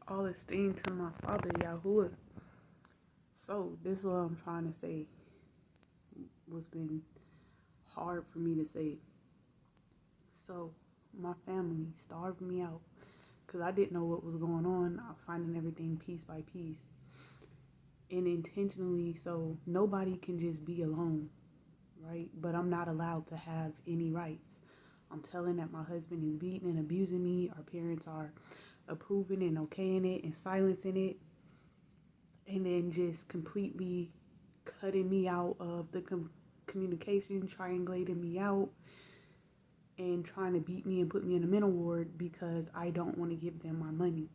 All esteem to my father, Yahuwah. So, this is what I'm trying to say. What's been hard for me to say. So, my family starved me out because I didn't know what was going on. I'm finding everything piece by piece. And intentionally, so nobody can just be alone, right? But I'm not allowed to have any rights. I'm telling that my husband is beating and abusing me. Our parents are approving and okaying it and silencing it. And then just completely cutting me out of the communication, triangulating me out, and trying to beat me and put me in a mental ward because I don't want to give them my money.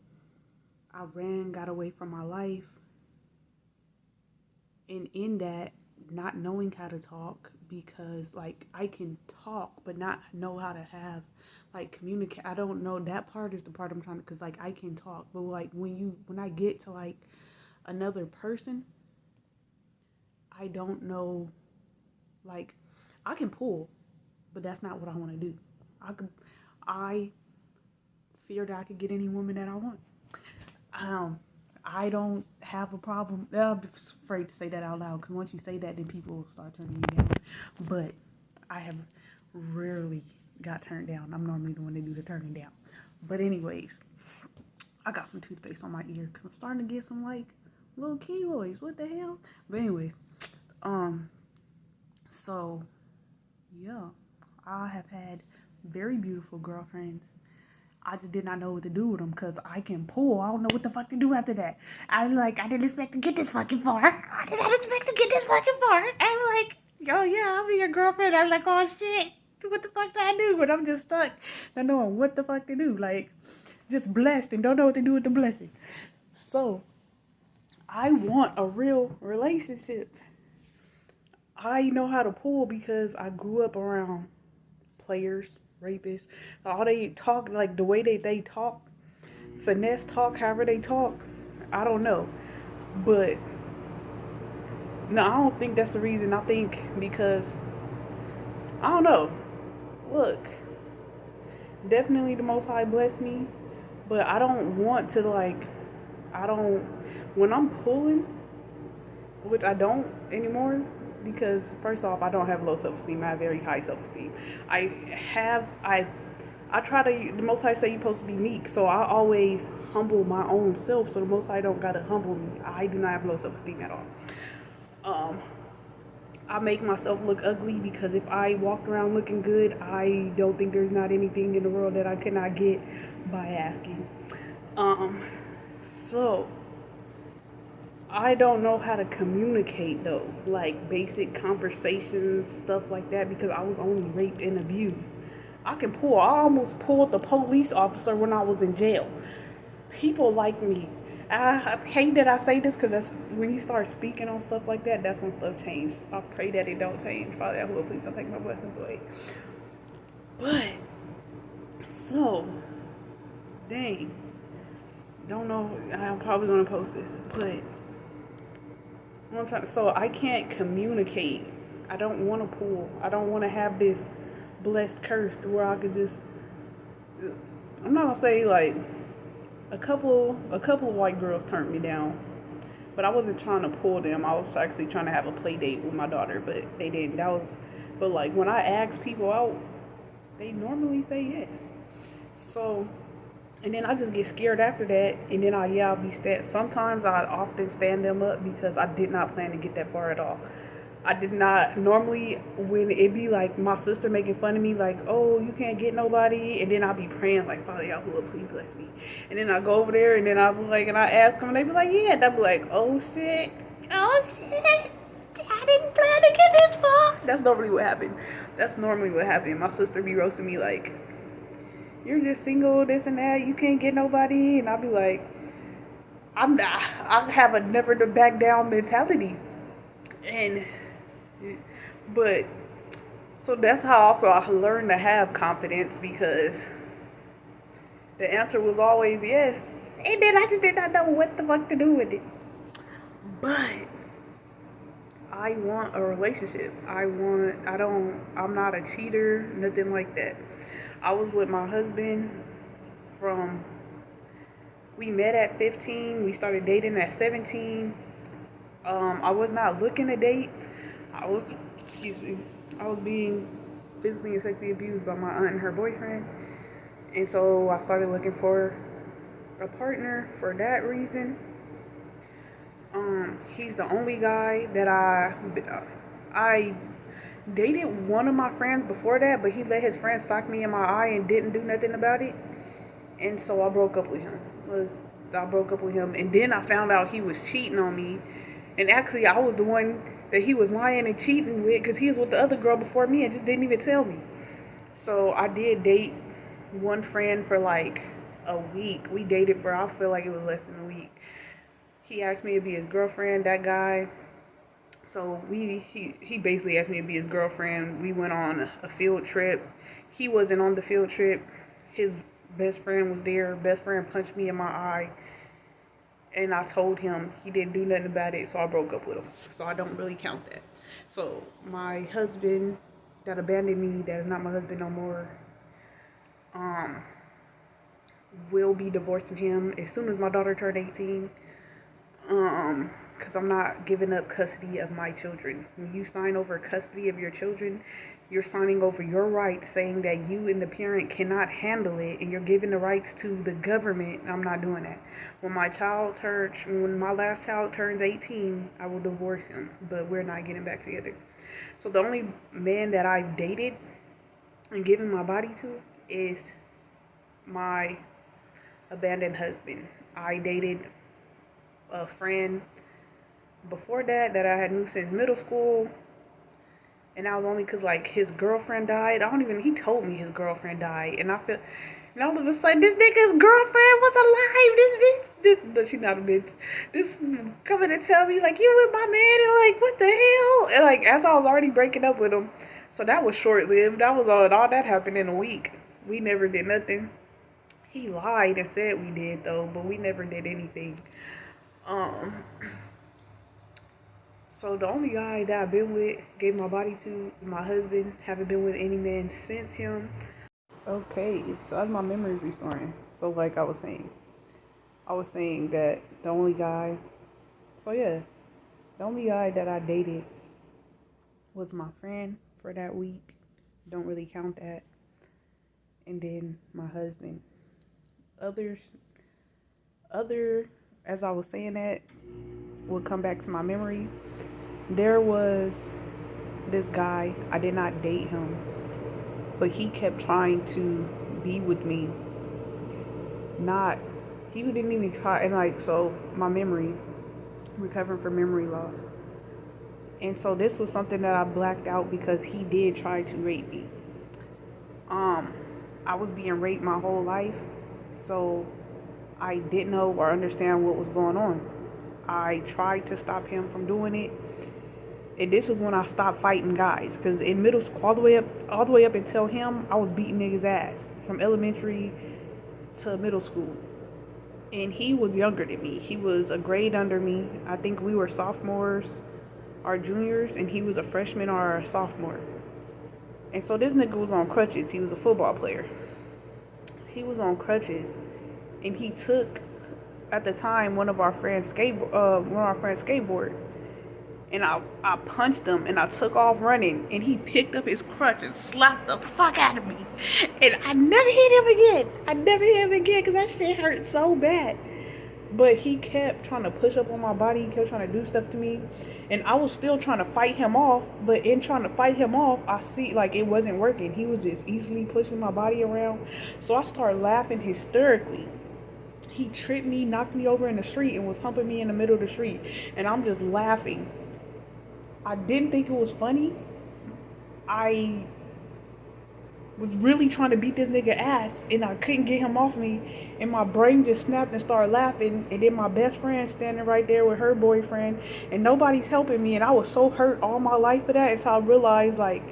I got away from my life, and in that, not knowing how to talk because like I can talk but not know how to have like communicate. I don't know, that part is the part I'm trying to, because like I can talk, but like when I get to like another person, I don't know, like I can pull, but that's not what I want to do. I fear that I could get any woman that I want. Um, I don't have a problem. I'm afraid to say that out loud because once you say that, then people will start turning you down. But I have rarely got turned down. I'm normally the one to do the turning down. But anyways, I got some toothpaste on my ear because I'm starting to get some like little keloids. What the hell? But anyways, um, so yeah, I have had very beautiful girlfriends. I just did not know what to do with them because I can pull. I don't know what the fuck to do after that. I didn't expect to get this fucking far. I did not expect to get this fucking far. I'm like, oh yeah, I'll be your girlfriend. I'm like, oh shit, what the fuck do I do? But I'm just stuck, not knowing what the fuck to do. Like, just blessed and don't know what to do with the blessing. So, I want a real relationship. I know how to pull because I grew up around players, rapists. All they talk, like the way they talk, finesse talk, however they talk, I don't know. But no, I don't think that's the reason. I think because I don't know. Look, definitely the Most High blessed me, but I don't want to like. I don't when I'm pulling, which I don't anymore, because first off, I don't have low self-esteem. I have very high self-esteem. I try to, the Most High say you're supposed to be meek, so I always humble my own self, so the Most High don't gotta humble me. I do not have low self-esteem at all. Um, I make myself look ugly because if I walked around looking good, I don't think there's not anything in the world that I cannot get by asking. Um, so I don't know how to communicate though, like basic conversations, stuff like that, because I was only raped and abused. I can pull. I almost pulled the police officer when I was in jail. People like me. I hate that I say this because that's when you start speaking on stuff like that, that's when stuff changes. I pray that it don't change. Father Yahuwah, please don't take my blessings away. But so, dang, don't know. I'm probably gonna post this, but I'm trying. So I can't communicate. I don't want to pull. I don't want to have this blessed curse where I could just. I'm not gonna say like a couple of white girls turned me down, but I wasn't trying to pull them. I was actually trying to have a play date with my daughter, but they didn't. But like when I ask people out, they normally say yes. So, and then I just get scared after that, and then I'll be sometimes I often stand them up because I did not plan to get that far at all. I did not normally, when it be like my sister making fun of me, like, oh, you can't get nobody, and then I'll be praying like, Father Yahuwah, please bless me. And then I go over there and then I'll be like, and I ask them and they be like, yeah, and I'll be like, oh shit, I didn't plan to get this far. That's normally what happened. My sister be roasting me like, you're just single, this and that, you can't get nobody, and I'll be like, I'm not, I have a never to back down mentality. And but so that's how also I learned to have confidence, because the answer was always yes, and then I just did not know what the fuck to do with it. But I want a relationship. I'm not a cheater, nothing like that. I was with my husband from We met at 15. We started dating at 17. I was not looking to date. I was, excuse me, I was being physically and sexually abused by my aunt and her boyfriend. And so I started looking for a partner for that reason. He's the only guy that I dated one of my friends before that, but he let his friend sock me in my eye and didn't do nothing about it. And so I broke up with him. I broke up with him, and then I found out he was cheating on me. And actually, I was the one that he was lying and cheating with because he was with the other girl before me and just didn't even tell me. So I did date one friend for like a week. We dated for, I feel like it was less than a week. He asked me to be his girlfriend, that guy. So he basically asked me to be his girlfriend. We went on a field trip. He wasn't on the field trip. His best friend was there. Best friend punched me in my eye. And I told him, he didn't do nothing about it, so I broke up with him. So I don't really count that. So my husband that abandoned me, that is not my husband no more, will be divorcing him as soon as my daughter turned 18. Because I'm not giving up custody of my children. When you sign over custody of your children, you're signing over your rights, saying that you and the parent cannot handle it, and you're giving the rights to the government. I'm not doing that. When my last child turns 18, I will divorce him, but we're not getting back together. So the only man that I've dated and given my body to is my abandoned husband. I dated a friend before that I had knew since middle school, and that was only because like his girlfriend died. He told me his girlfriend died, and and all of a sudden this nigga's girlfriend was alive. But she's not a bitch. This coming to tell me like, you with my man, and like, what the hell? And like, as I was already breaking up with him, so that was short lived. That was all that happened in a week. We never did nothing. He lied and said we did though, but we never did anything. So the only guy that I've been with, gave my body to, my husband. Haven't been with any man since him. Okay, so as my memory's restoring. So like I was saying that the only guy, the only guy that I dated was my friend for that week. Don't really count that. And then my husband. As I was saying that, will come back to my memory. There was this guy, I did not date him, but he kept trying to be with me. He didn't even try, and like, so my memory, recovering from memory loss. And so this was something that I blacked out because he did try to rape me. I was being raped my whole life, so I didn't know or understand what was going on. I tried to stop him from doing it. And this is when I stopped fighting guys. Because in middle school, all the way up until him, I was beating niggas' ass. From elementary to middle school. And he was younger than me. He was a grade under me. I think we were sophomores or juniors. And he was a freshman or a sophomore. And so this nigga was on crutches. He was a football player. He was on crutches. And he took, at the time, one of our friends' skateboards. And I punched him and I took off running, and he picked up his crutch and slapped the fuck out of me. And I never hit him again because that shit hurt so bad. But he kept trying to push up on my body. He kept trying to do stuff to me. And I was still trying to fight him off. But in trying to fight him off, I see like it wasn't working. He was just easily pushing my body around. So I started laughing hysterically. He tripped me, knocked me over in the street, and was humping me in the middle of the street. And I'm just laughing. I didn't think it was funny. I was really trying to beat this nigga ass, and I couldn't get him off me, and my brain just snapped and started laughing. And then my best friend standing right there with her boyfriend, and nobody's helping me. And I was so hurt all my life for that until I realized like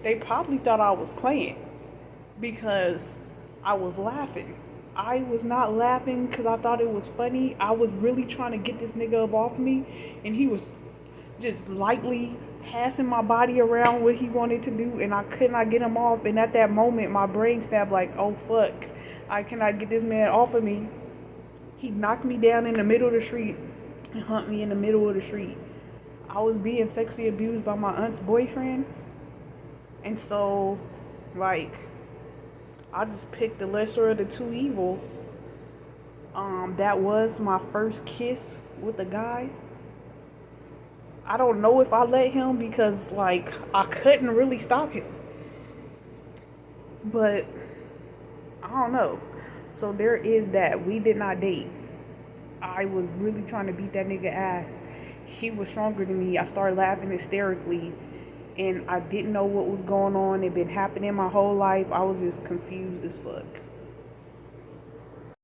they probably thought I was playing because I was laughing. I was not laughing because I thought it was funny. I was really trying to get this nigga up off me, and he was just lightly passing my body around what he wanted to do, and I could not get him off. And at that moment, my brain snapped like, oh fuck, I cannot get this man off of me. He knocked me down in the middle of the street and humped me in the middle of the street. I was being sexually abused by my aunt's boyfriend. And so, like, I just picked the lesser of the two evils. That was my first kiss with a guy. I don't know if I let him because, like, I couldn't really stop him. But I don't know. So there is that. We did not date. I was really trying to beat that nigga ass. He was stronger than me. I started laughing hysterically. And I didn't know what was going on. It been happening my whole life. I was just confused as fuck.